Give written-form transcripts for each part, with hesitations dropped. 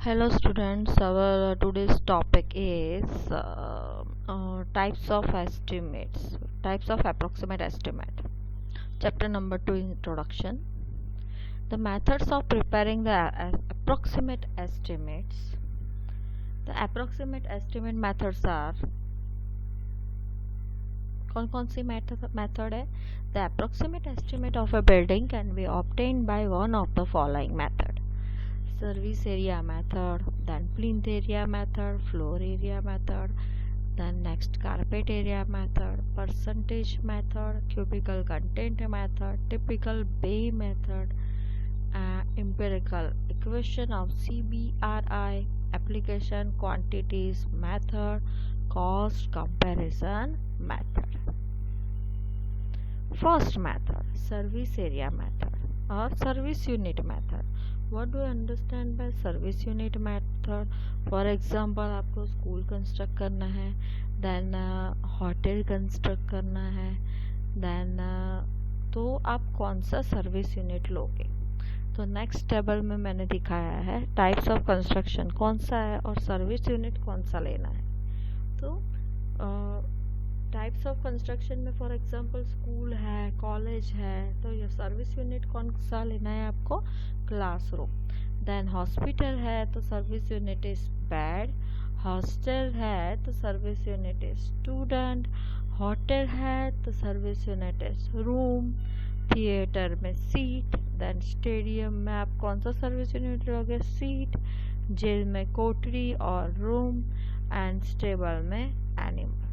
Hello students, our today's topic is types of estimates, types of approximate estimate. Chapter number 2, introduction. The methods of preparing the approximate estimates. The approximate estimate methods are कौन सी method है? The approximate estimate of a building can be obtained by one of the following method. Service area method, then plinth area method, floor area method, then next carpet area method, percentage method, cubical content method, typical bay method, empirical equation of CBRI, application quantities method, cost comparison method. First method, service area method or service unit method. What do you understand by service unit method? For example, आपको school construct करना है, then hotel construct करना है, then तो आप कौन सा service unit लोगे? तो नेक्स्ट टेबल में मैंने दिखाया है टाइप्स ऑफ कंस्ट्रक्शन कौन सा है और सर्विस यूनिट कौन सा लेना है. तो टाइप्स ऑफ कंस्ट्रक्शन में फॉर एग्जांपल स्कूल है, कॉलेज है, तो ये सर्विस यूनिट कौन सा लेना है आपको? क्लासरूम. देन हॉस्पिटल है तो service unit is bed. Hostel है तो service unit is student. Hotel है तो service unit is room. Theatre में सीट. देन स्टेडियम में आप कौन सा सर्विस यूनिट लोगे? सीट. जेल में कोठरी और रूम. एंड स्टेबल में एनिमल.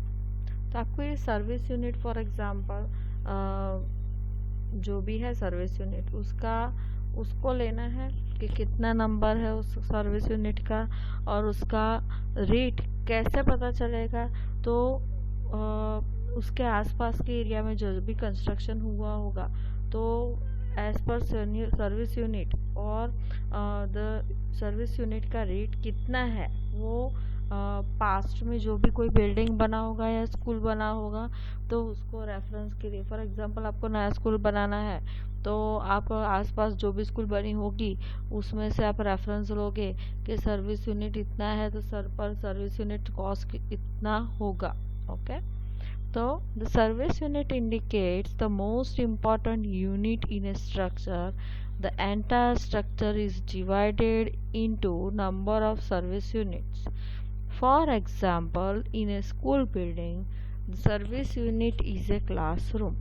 तो आपको ये सर्विस यूनिट फॉर एग्जांपल जो भी है सर्विस यूनिट उसको लेना है कि कितना नंबर है उस सर्विस यूनिट का और उसका रेट कैसे पता चलेगा. तो उसके आसपास के एरिया में जो भी कंस्ट्रक्शन हुआ होगा तो एज पर सर्विस यूनिट और द सर्विस यूनिट का रेट कितना है वो पास्ट में जो भी कोई बिल्डिंग बना होगा या स्कूल बना होगा तो उसको रेफरेंस के लिए. फॉर एग्जांपल आपको नया स्कूल बनाना है तो आप आसपास जो भी स्कूल बनी होगी उसमें से आप रेफरेंस लोगे कि सर्विस यूनिट इतना है तो पर सर्विस यूनिट कॉस्ट इतना होगा. ओके. तो the service unit indicates the most important unit in A structure. The entire structure is divided into number of service units. For example, in a school building, the service unit is a classroom.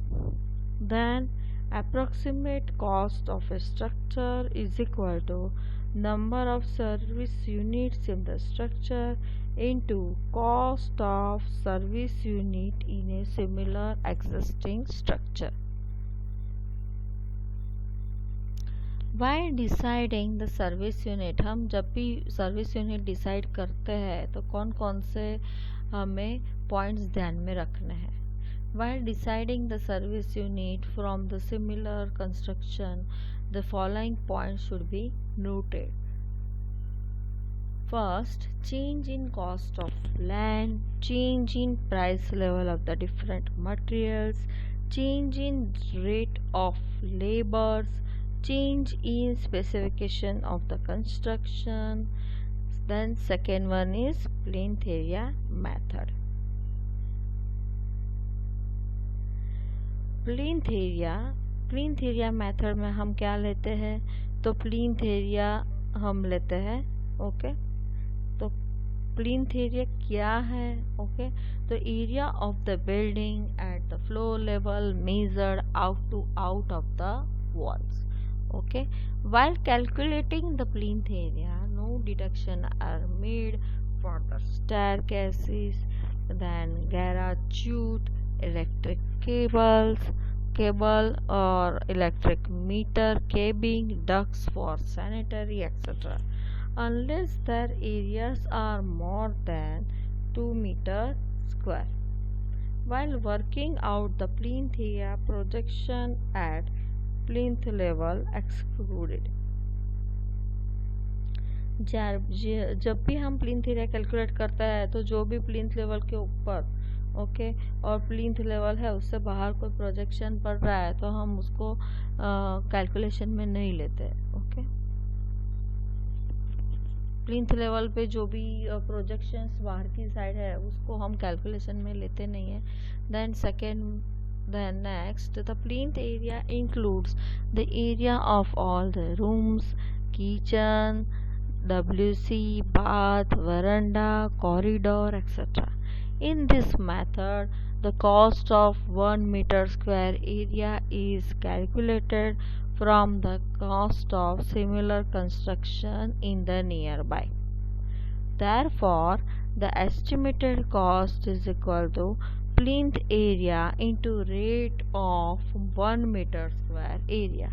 Then, approximate cost of a structure is equal to number of service units in the structure into cost of service unit in a similar existing structure. While deciding the service unit. हम जब भी service unit decide करते हैं तो कौन कौन से हमें पॉइंट्स ध्यान में रखने हैं. While deciding the service unit from the similar construction the following point should be noted. First, change in cost of land, change in price level of the different materials, change in rate of labours, change in specification of the construction. Then second one is plinth area method. plinth area method में हम क्या लेते हैं? तो plinth area हम लेते हैं. Okay. तो plinth area क्या है? ओके. तो area of the building at the floor level measured out of the walls. Okay. While calculating the plinth area, no deduction are made for the staircases, then garage chute, electric cable or electric meter, cabling, ducts for sanitary, etc. unless their areas are more than 2 meter square. While working out the plinth area, projection at plinth level excluded. जब भी हम plinth area calculate करते हैं तो जो भी plinth level के ऊपर ओके और प्लिंथ लेवल है उससे बाहर कोई प्रोजेक्शन पड़ रहा है तो हम उसको कैलकुलेशन में नहीं लेते. ओके. प्लिंथ लेवल पे जो भी प्रोजेक्शंस बाहर की साइड है उसको हम कैलकुलेशन में लेते नहीं है. Then second, then next, the plinth area includes the area of all the rooms, kitchen, WC, bath, veranda, corridor, etc. In this method, the cost of 1 meter square area is calculated from the cost of similar construction in the nearby. Therefore, the estimated cost is equal to plinth area into rate of 1 meter square area.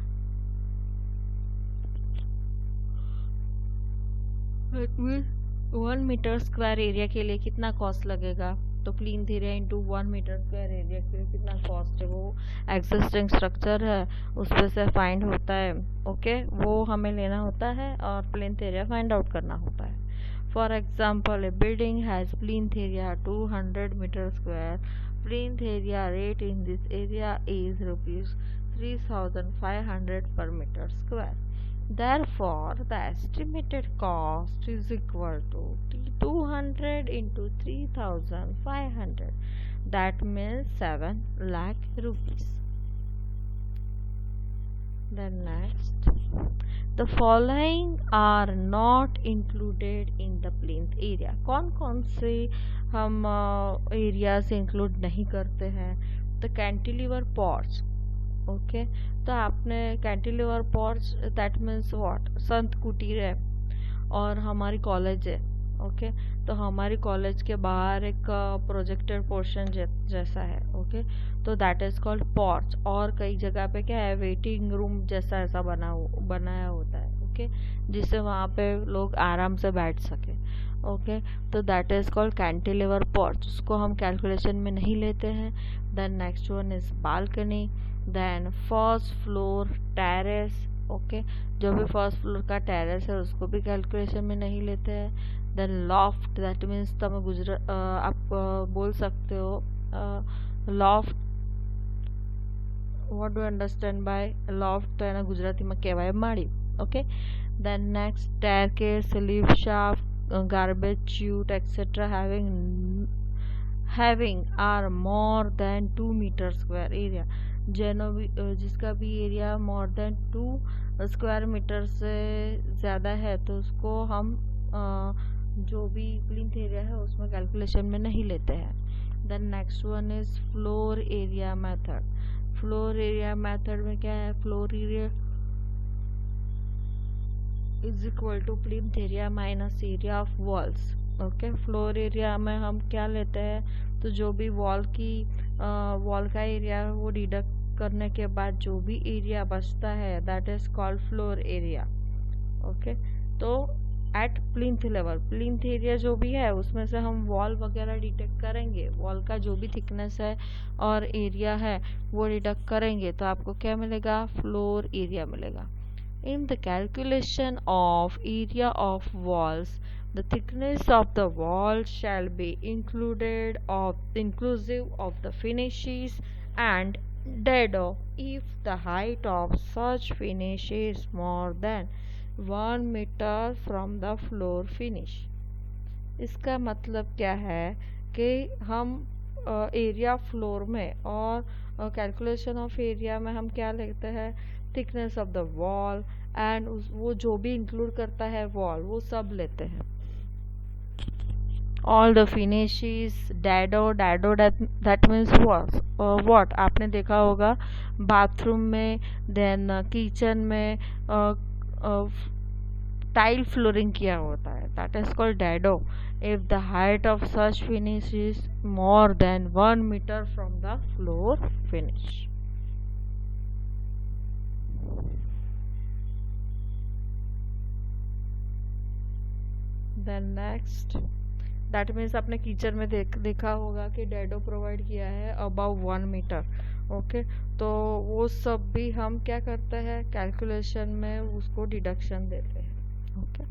That means 1 metre square area के लिए कितना cost लगेगा, तो plinth area into 1 metre square area के लिए कितना cost है, वो एग्जिस्टिंग स्ट्रक्चर है उस पर से फाइंड होता है. ओके, वो हमें लेना होता है और प्लिंथ एरिया फाइंड आउट करना होता है. For example, a building has plinth area 200 meter square. Plinth area rate in this area is rupees 3,500 per meter square. Therefore, the estimated cost is equal to 200 into 3,500. That means 7 lakh rupees. Then next, the following are not included in the plinth area. कौन कौन से हम areas include नहीं करते हैं, तो cantilever porch. Okay, तो आपने cantilever porch that means what, संत कुटीर है और हमारी कॉलेज है. ओके, तो हमारी कॉलेज के बाहर एक प्रोजेक्टर पोर्शन जैसा है. ओके, तो दैट इज कॉल्ड पॉर्च. और कई जगह पे क्या है, वेटिंग रूम जैसा ऐसा बनाया होता है. ओके, जिससे वहाँ पे लोग आराम से बैठ सके. ओके, तो that is called cantilever porch. उसको हम कैलकुलेशन में नहीं लेते हैं. Then next one is balcony. Then first floor terrace. Okay, जो भी फर्स्ट फ्लोर का टेरेस है उसको भी कैलकुलेशन में नहीं लेते हैं. देन लॉफ्ट, दैट मीन्स आप बोल सकते हो loft. what do you understand by loft, તો એના ગુજરાતીમાં કહેવાય માળી. Okay, then next staircase, lift shaft, garbage chute, etc. having are more than 2 meter square area. जिसका भी area more than 2 square metre से ज़्यादा है तो उसको हम जो भी प्लिंथ एरिया है उसमें कैलकुलेशन में नहीं लेते हैं. Then next one is floor area method. Floor area method में क्या है, floor area is equal to plinth area minus area of walls. Okay, floor area में हम क्या लेते हैं, तो जो भी वॉल का एरिया है वो डिडक्ट करने के बाद जो भी एरिया बचता है that is called floor area. Okay, तो at plinth level plinth area जो भी है उसमें से हम वॉल वगैरह डिटेक्ट करेंगे, वॉल का जो भी थिकनेस है और एरिया है वो डिडक्ट करेंगे तो आपको क्या मिलेगा, फ्लोर एरिया मिलेगा. In the calculation of area of walls the thickness of the wall shall be inclusive of the finishes and dado if the height of such finish is more than 1 meter from the floor finish. इसका मतलब क्या है कि हम area floor में और calculation of area में हम क्या लेते हैं, thickness of the wall and वो जो भी इंक्लूड करता है वॉल वो सब लेते हैं. All the finishes, dado that means what आपने देखा होगा बाथरूम में, देन किचन में टाइल फ्लोरिंग किया होता है, that is called dado if the height of such finish is more than 1 metre from the floor finish. Then next, that means आपने kitchen में देखा होगा कि डैडो प्रोवाइड किया है अबाउ 1 मीटर. ओके, तो वो सब भी हम क्या करते हैं, कैलकुलेशन में उसको डिडक्शन देते हैं. ओके,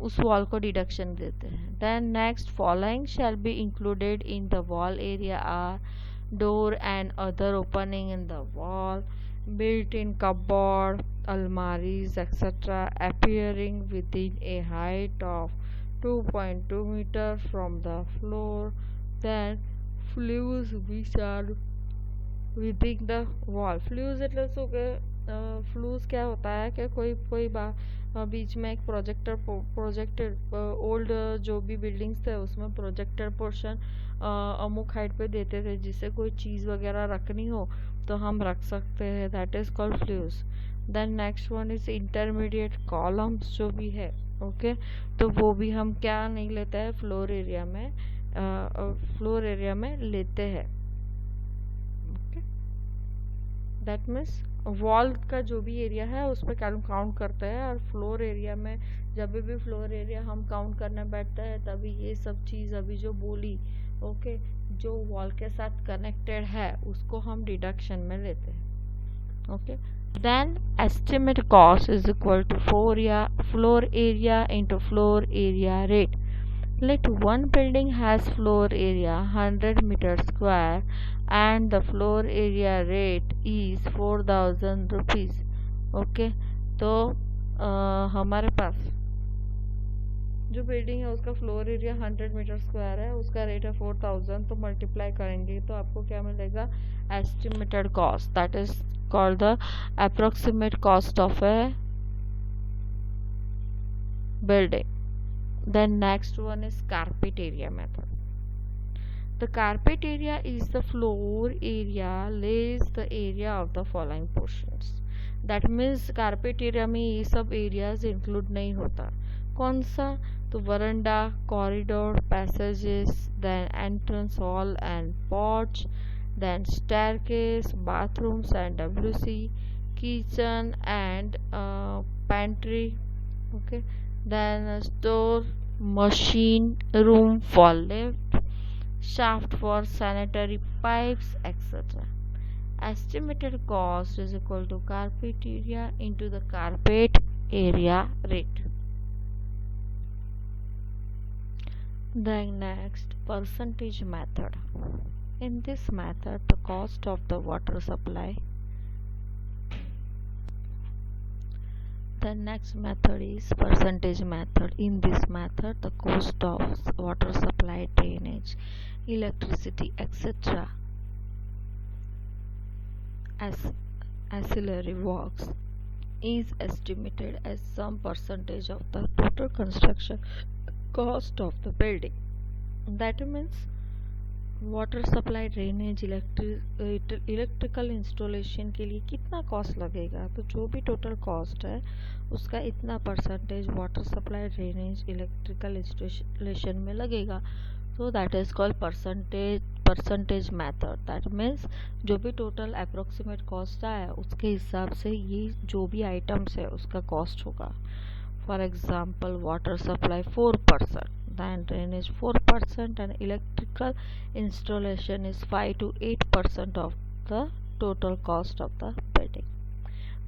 उस वॉल को डिडक्शन देते हैं. Then next, following shall be included in the wall area are door and other opening in the wall, built-in cupboard, almaris, etc., appearing within a height of 2.2 meter from the floor. Then flues which are within the wall. Flues એટલે શું કે फ्लूस क्या होता है कि कोई बीच में एक प्रोजेक्टेड ओल्ड जो भी बिल्डिंग्स थे उसमें प्रोजेक्टेड पोर्शन अमुक हाइट पे देते थे, जिससे कोई चीज़ वगैरह रखनी हो तो हम रख सकते हैं, that is called flues. Then next one is intermediate columns जो भी है, ओके तो वो भी हम क्या नहीं लेते हैं, फ्लोर एरिया में लेते हैं. ओके दैट मीन्स वॉल का जो भी एरिया है उस पर काउंट करते हैं, और फ्लोर एरिया में जब भी फ्लोर एरिया हम काउंट करने बैठते हैं तभी ये सब चीज़ अभी जो बोली, ओके जो वॉल के साथ कनेक्टेड है उसको हम डिडक्शन में लेते हैं. Okay then estimate cost is equal to floor area into floor area rate. Let one building has floor area 100 meter square and the floor area rate is 4000 rupees. Okay तो हमारे पास जो building है उसका floor area 100 metre square है, उसका rate है 4000, तो multiply करेंगे तो आपको क्या मिलेगा, estimated cost, that is called the approximate cost of A building. Then next one is carpet area method. The carpet area is the floor area less the area of the following portions. That means carpet area में ये सब areas include नहीं होता. कौन सा, तो veranda, corridor, passages, then entrance hall and porch, then staircase, bathrooms and WC, kitchen and pantry, okay then store, machine room for lift, shaft for sanitary pipes, etc. Estimated cost is equal to carpet area into the carpet area rate. Then next, percentage method. In this method the cost of the water supply. The next method is percentage method. In this method the cost of water supply, drainage, electricity, etc. as ancillary works is estimated as some percentage of the total construction cost of the building. That means water supply, drainage, electrical installation के लिए कितना cost लगेगा, तो जो भी total cost है उसका इतना percentage water supply, drainage, electrical installation में लगेगा, तो that is called percentage method. That means जो भी टोटल अप्रोक्सीमेट कॉस्ट आया उसके हिसाब से ये जो भी आइटम्स है उसका कॉस्ट होगा. For example water supply 4%, then drainage 4%, and electrical installation is 5 to 8% of the total cost of the building.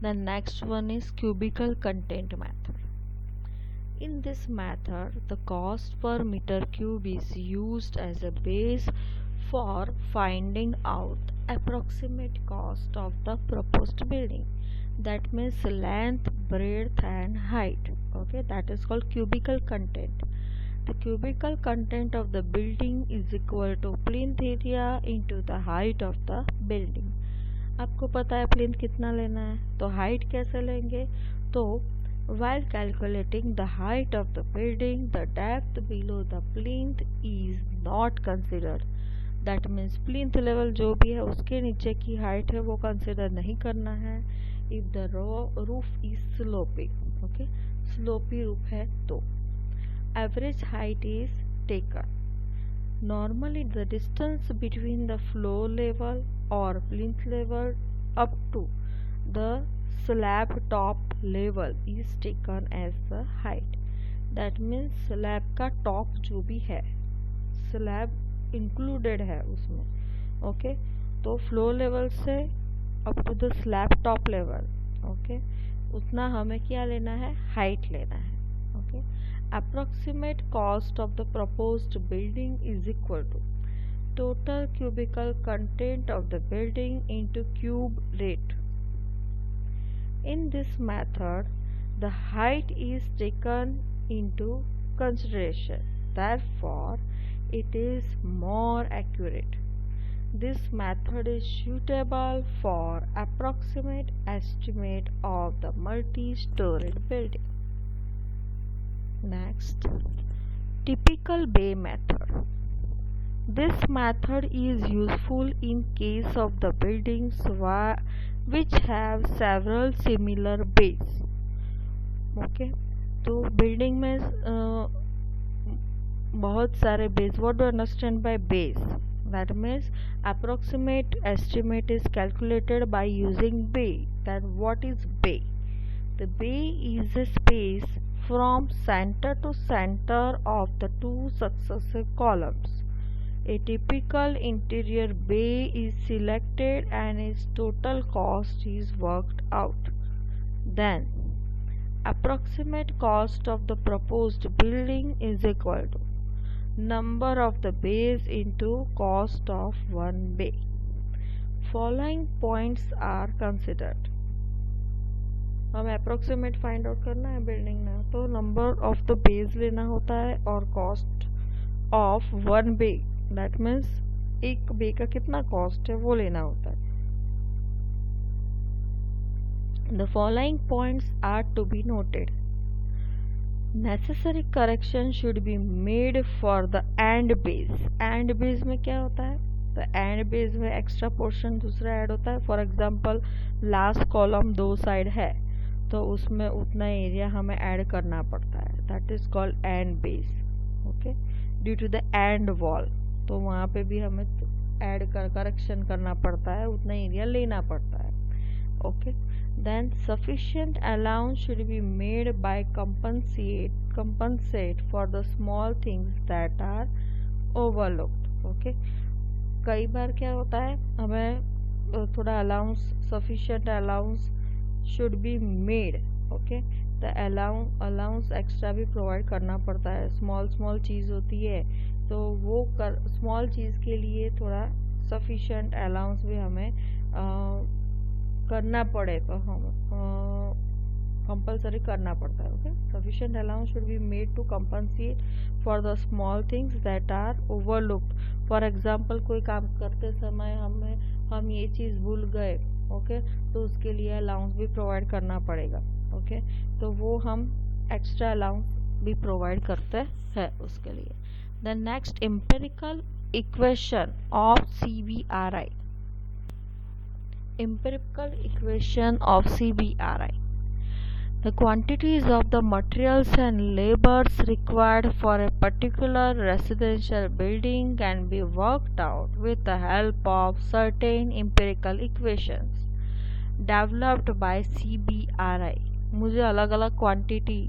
The next one is cubical content method. In this method the cost per meter cube is used as a base for finding out approximate cost of the proposed building. That means length, breadth and height. Okay, that is called cubical content. The cubical content of the building is equal to plinth area into the height of the building. आपको पता है plinth कितना लेना है, तो height कैसे लेंगे, तो while calculating the height of the building the depth below the plinth is not considered. That means plinth level जो भी है उसके नीचे की हाइट है वो कंसिडर नहीं करना है. if the roof is sloping, okay slopy roof है तो average height is taken. Normally the distance between the floor level or plinth level up to the slab top level is taken as the height. That means slab का top जो भी है, slab included है उसमें, okay तो floor level से up to the slab top level, okay उतना हमें क्या लेना है, height लेना है. okay approximate cost of the proposed building is equal to total cubical content of the building into cube rate. In this method, the height is taken into consideration. Therefore, it is more accurate. This method is suitable for approximate estimate of the multi-storied building. Next, typical bay method. This method is useful in case of the buildings which have several similar bays. Okay तो building में बहुत सारे base. What do understand by base? That means approximate estimate is calculated by using bay. Then what is bay? The bay is a space from center to center of the two successive columns. A typical interior bay is selected and its total cost is worked out. Then approximate cost of the proposed building is equal to number of the bays into cost of one bay. Following points are considered. हमें approximate find out करना है building में, तो number of the beige लेना होता है और cost of one bay. That means एक बे का कितना कॉस्ट है वो लेना होता है. The following points are to be noted. Necessary correction should be made for the and base. And base में क्या होता है? तो and base में एक्स्ट्रा पोर्शन दूसरा ऐड होता है. फॉर एग्जाम्पल लास्ट कॉलम दो साइड है तो उसमें उतना एरिया हमें ऐड करना पड़ता है. That is called end bays. Okay, due to the end wall, तो वहाँ पे भी हमें ऐड करेक्शन करना पड़ता है, उतना एरिया लेना पड़ता है. Okay, then sufficient allowance should be made by compensate for the small things that are overlooked. Okay, कई बार क्या होता है हमें थोड़ा allowance, sufficient allowance should be made. Okay, the allowance extra भी प्रोवाइड करना पड़ता है. स्मॉल चीज़ होती है तो वो स्मॉल चीज़ के लिए थोड़ा sufficient allowance भी हमें करना पड़े तो हम कंपलसरी करना पड़ता है. Okay, sufficient allowance should be made to compensate for the small things that are overlooked. For example कोई काम करते समय हम ये चीज़ भूल गए. ओके, तो उसके लिए अलाउंस भी प्रोवाइड करना पड़ेगा. ओके, तो वो हम एक्स्ट्रा अलाउंस भी प्रोवाइड करते हैं उसके लिए. The next, empirical equation of CBRI. Empirical equation of CBRI. The quantities of the materials and labors required for a particular residential building can be worked out with the help of certain empirical equations developed by CBRI. मुझे अलग अलग quantity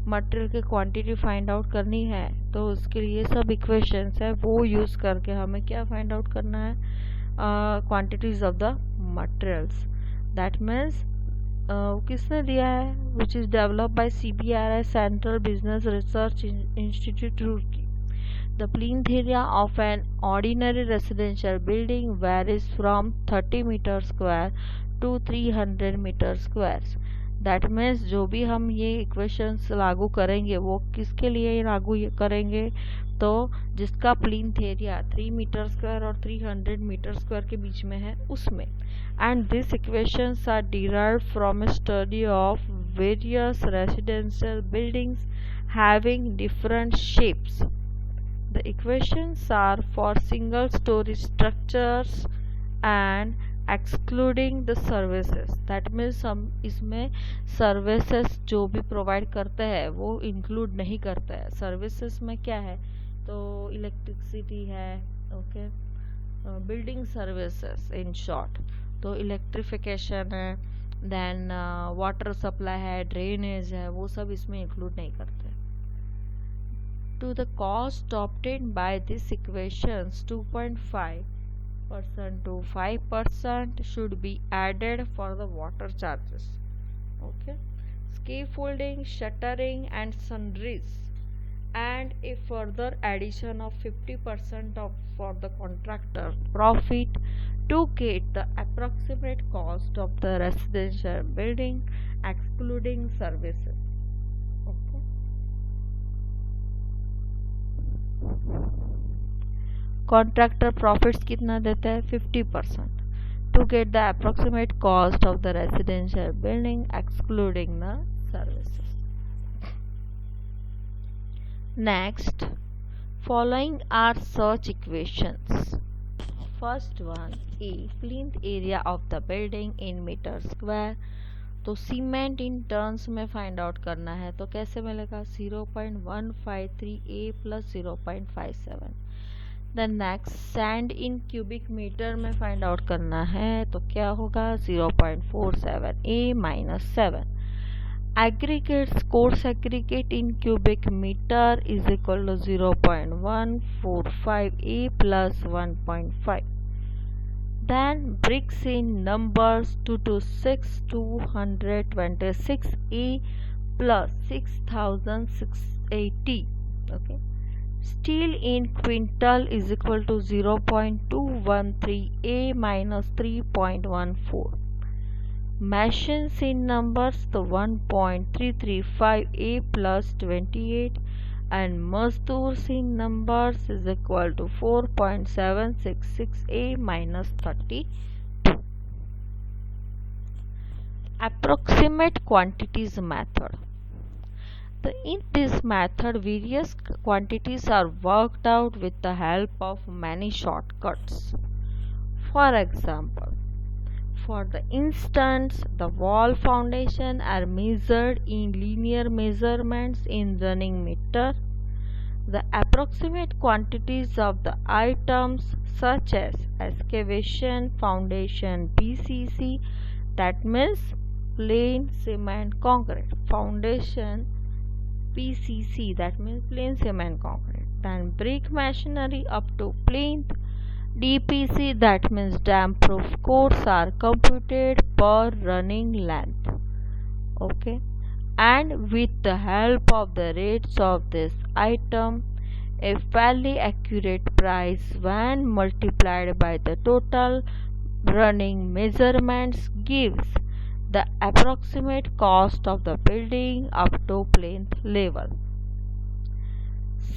material की quantity find out करनी है तो उसके लिए सब इक्वेशंस है, वो यूज़ करके हमें क्या फाइंड आउट करना है? Quantities of the materials. That means किसने दिया है? Which is developed by CBRI, central business research institute Roorkee. The plinth area of an ordinary residential building varies from 30 metre square to 300 metre square. That means जो भी हम ये equations लागू करेंगे वो किसके लिए लागू करेंगे? तो जिसका प्लिंथ एरिया 3 मीटर स्क्वायर और 300 मीटर स्क्वायर के बीच में है उसमें. And this equations are derived from a study of various residential buildings having different shapes. The equations are for single storey structures and excluding the services. That means हम इसमें services जो भी provide करते हैं वो इंक्लूड नहीं करते हैं. सर्विसेज में क्या है? तो इलेक्ट्रिसिटी है. Okay, building services in short. तो इलेक्ट्रिफिकेशन है, देन वाटर सप्लाई है, ड्रेनेज है, वो सब इसमें इंक्लूड नहीं करते. To the cost obtained by this equations 2.5% to 5% should be added for the water charges. Okay, scaffolding, shuttering and sundries, and a further addition of 50% for the contractor profit to get the approximate cost of the residential building excluding services. Okay. Contractor profits कितना देता है 50% to get the approximate cost of the residential building excluding the services. Next, following are such equations. First one, A plinth area of the building in meter square. तो cement in terms में find out करना है तो कैसे मिलेगा 0.153 A plus 0.57. Then next, sand in cubic metre में find out करना है तो क्या होगा 0.47 A minus 7. Aggregates, coarse aggregate in cubic meter is equal to 0.145 A plus 1.5. Then bricks in numbers 226 226 A plus 6680. Okay. Steel in quintal is equal to 0.213 A minus 3.14. Machines in numbers the 1.335 A plus 28 and mazdoors in numbers is equal to 4.766 A minus 32. Approximate quantities method. In this method, various quantities are worked out with the help of many shortcuts. For example, for the instance, the wall foundation are measured in linear measurements in running meter. The approximate quantities of the items such as excavation, foundation, PCC, that means plain cement concrete, foundation, PCC, that means plain cement concrete, then brick masonry up to plinth, DPC, that means damp proof course, are computed per running length. Okay, and with the help of the rates of this item, a fairly accurate price when multiplied by the total running measurements gives the approximate cost of the building up to plinth level.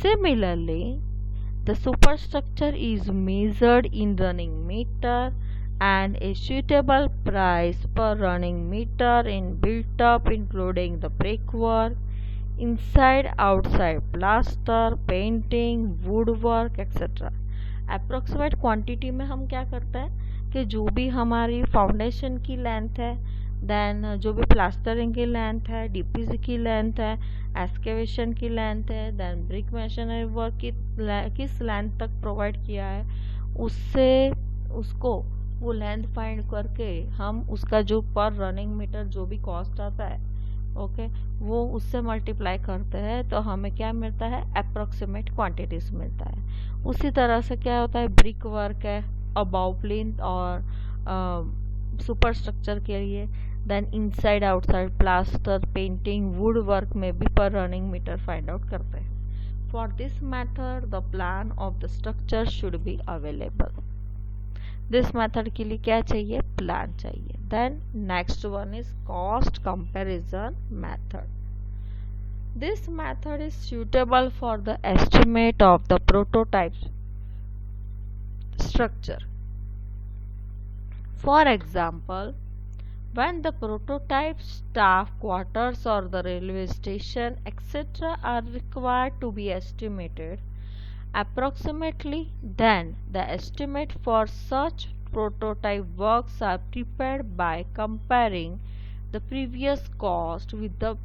Similarly, the superstructure is measured in running meter and a suitable price per running meter in built up including the brickwork, inside outside plaster, painting, woodwork etc. Approximate quantity में हम क्या करते हैं कि जो भी हमारी foundation की लेंथ है, देन जो भी प्लास्टरिंग की लेंथ है, डीपीसी की लेंथ है, एक्सकेवेशन की लेंथ है, देन ब्रिक मेशनरी वर्क की किस लेंथ तक प्रोवाइड किया है, उससे उसको वो लेंथ फाइंड करके हम उसका जो पर रनिंग मीटर जो भी कॉस्ट आता है, ओके, वो उससे मल्टीप्लाई करते हैं तो हमें क्या मिलता है अप्रोक्सीमेट क्वांटिटीज मिलता है. उसी तरह से क्या होता है ब्रिक वर्क है अबाउ प्लिंथ और सुपरस्ट्रक्चर के लिए, then inside outside plaster, painting, wood work में भी पर रनिंग मीटर फाइंड आउट करते हैं. For this method the plan of the structure should be available. This method के लिए क्या चाहिए, प्लान चाहिए. Then next one is cost comparison method. This method is suitable for the estimate of the prototype structure. For example, when the prototype staff quarters or the railway station etc. are required to be estimated approximately, then the estimate for such prototype works are prepared by comparing the previous cost with the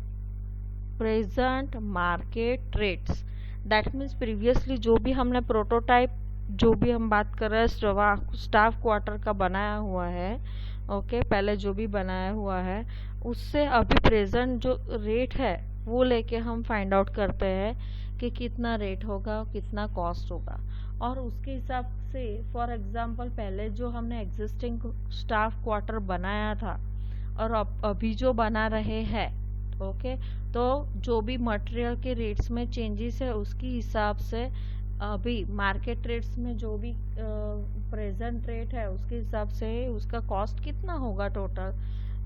present market rates. That means previously जो भी हमने prototype, जो भी हम बात कर रहे हैं स्टाफ क्वार्टर का बनाया हुआ है, ओके, पहले जो भी बनाया हुआ है उससे अभी प्रेजेंट जो रेट है वो लेके हम फाइंड आउट करते हैं कि कितना रेट होगा, कितना कॉस्ट होगा, और उसके हिसाब से फॉर एग्जांपल पहले जो हमने एग्जिस्टिंग स्टाफ क्वार्टर बनाया था और अभी जो बना रहे हैं, ओके, तो जो भी मटेरियल के रेट्स में चेंजेस है उसके हिसाब से अभी मार्केट रेट्स में जो भी प्रेजेंट रेट है उसके हिसाब से उसका कॉस्ट कितना होगा टोटल,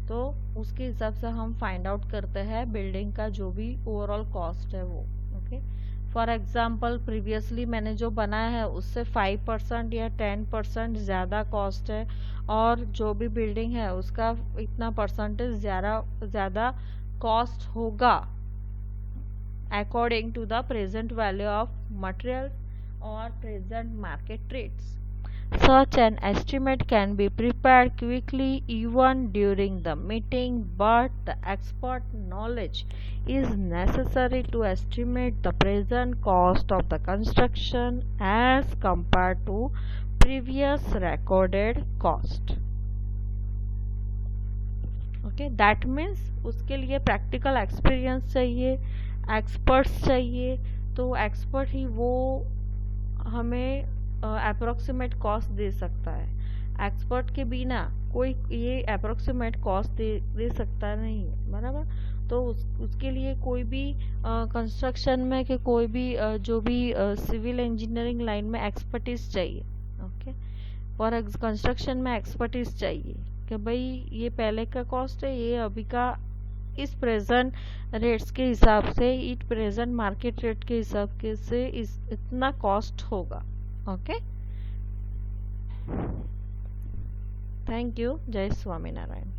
तो उसके हिसाब से हम फाइंड आउट करते हैं बिल्डिंग का जो भी ओवरऑल कॉस्ट है वो। ओके, फॉर एग्जांपल प्रीवियसली मैंने जो बनाया है उससे 5% या 10% ज़्यादा कॉस्ट है, और जो भी बिल्डिंग है उसका इतना परसेंटेज ज़्यादा कॉस्ट होगा according to the present value of material और present market rates. Such an estimate can be prepared quickly even during the meeting, but the expert knowledge is necessary to estimate the present cost of the construction as compared to previous recorded cost. Okay, that means उसके लिए practical experience चाहिए, experts चाहिए, तो expert ही वो हमें approximate cost दे सकता है। Expert के बिना कोई ये अप्रोक्सीमेट कॉस्ट दे सकता नहीं है, बराबर। तो उसके लिए कोई भी कंस्ट्रक्शन में कि कोई भी जो भी सिविल इंजीनियरिंग लाइन में एक्सपर्टीज चाहिए। ओके, फॉर कंस्ट्रक्शन में एक्सपर्टीज चाहिए कि भाई ये पहले का कॉस्ट है, ये अभी का इस प्रेजेंट रेट्स के हिसाब से, इस प्रेजेंट मार्केट रेट के हिसाब के से इतना कॉस्ट होगा। Okay, thank you. जय स्वामीनारायण।